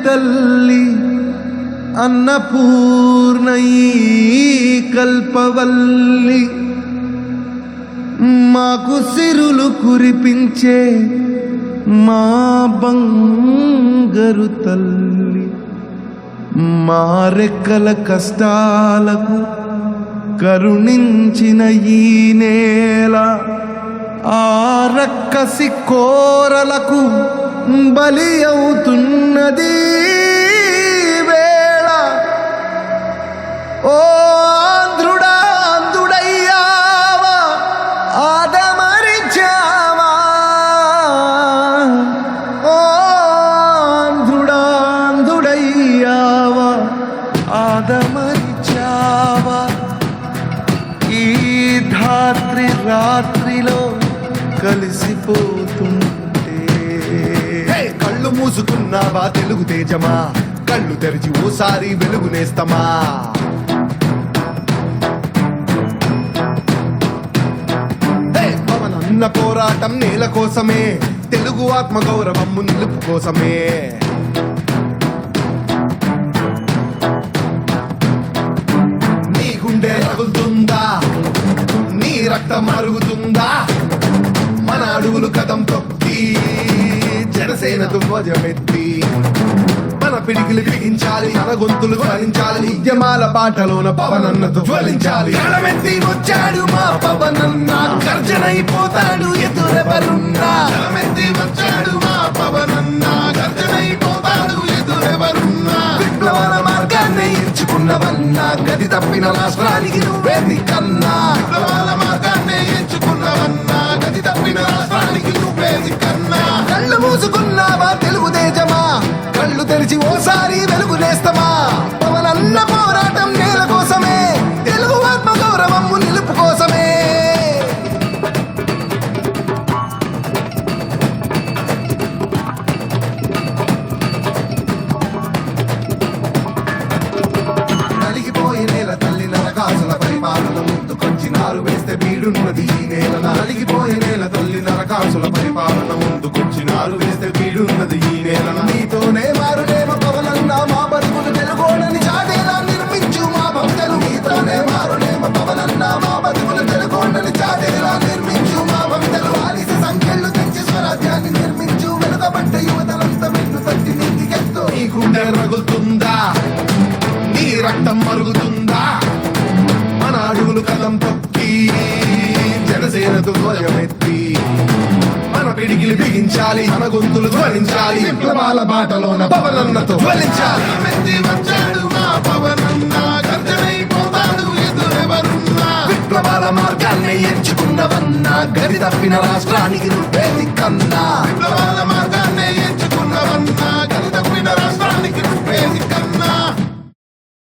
తల్లి అన్నపూర్ణయీ కల్పవల్లి మాకు సిరులు కురిపించే మా బంగారు తల్లి మా రెక్కల కష్టాలకు కరుణించిన ఈ నేల ఆ రక్కసి కోరలకు బలి అవుతున్నది వేళ. ఓ ఆంధ్రుడా ఆంధ్రుడయ్యావా ఆదమరిచావా, ఓ ఆంధ్రుడా ఆంధ్రుడయ్యావా ఆదమరిచావా. ఈ ధాత్రి రాత్రిలో కలిసిపోతుంటే కళ్ళు మూసుకున్నావా తెలుగు తేజమా, కళ్ళు తెరిచి ఓసారి వెలుగునేస్తమా. పవనన్న పోరాటం నేల కోసమే, తెలుగు ఆత్మ గౌరవం నిలుపు కోసమే. నీ గుండె రగులుతుందా, నీ రక్తం మరుగుతుందా, మన అడుగులు కదం తొక్కి జనసేనతో ధ్వజమెత్తి మన పిడికిలు బిగించాలి, మన గొంతులు ధ్వనించాలి. ఉద్యమాల పాటలోన పవనన్నతో జ్వలించాలి. గళమెత్తి వచ్చాడు మా పవనన్న, గర్జనైపోతాడు ఎదురెవరున్నా. గళమెత్తి వచ్చాడు మా పవనన్న, గర్జనైపోతాడు ఎదురెవరున్నా. విప్లవాల మార్గాన్ని ఎంచుకున్నవన్నా, గది తప్పిన రాష్ట్రానికి నువ్వే దిక్కన్నా. విప్లవాల మార్గాన్ని ఎంచుకున్నవన్నా, గది తప్పిన రాష్ట్రానికి నువ్వే దిక్కన్నా. కళ్ళు మూసుకున్నావా తెలుగు తేజమా, కళ్ళు తెరిచి ఓసారి వెలుగునేస్తమా. పవనన్న పోరాటం నేల కోసమే, తెలుగు ఆత్మ గౌరవం నిలుపు కోసమే. నలిగిపోయే నేల తల్లి నరకాసుల పరిపాలన ముందుకొచ్చినారు వేస్తే వీడున్నది ఈ నేల. నలిగిపోయే నేల తల్లి నరకాసుల పరిపాలన ముందుకొచ్చినారు వేస్తే వీడున్నది ఈ నేల. నీతోనే మారునేమ పవనన్న మా బతుకులు తెలుగోడని చాటేలా నిర్మించు మా భక్తులు. నీతోనే మారునేమ పవనన్న మా బతుకులు తెలుగోడని చాటేలా నిర్మించు మా భక్తులు. ఆలిసి సంఖ్యలు తెచ్చి స్వరాజ్యాన్ని నిర్మించు, వెనుకబడ్డ యువతలంతా వెన్ను తట్టి నీతికెత్తు. నీ గుండె రగులుతుందా, నీ రక్తం మరుగుతుందా, మన అడుగులు కదం తొక్కి జనసేనతో ధ్వజమెత్తి మన పిడికిలు బిగించాలి, మన గొంతులు ధ్వనించాలి. విప్లవాల బాటలోన పవనన్నతో జ్వలించాలి. మెత్తి వచ్చాడు మా పవనన్న, గర్జనైపోతాడు ఎదురెవరున్నా. విప్లవాల మార్గాన్ని ఎంచుకున్నవన్నా, గది తప్పిన రాష్ట్రానికి నువ్వే దిక్కన్నా. విప్లవాల మార్గాన్ని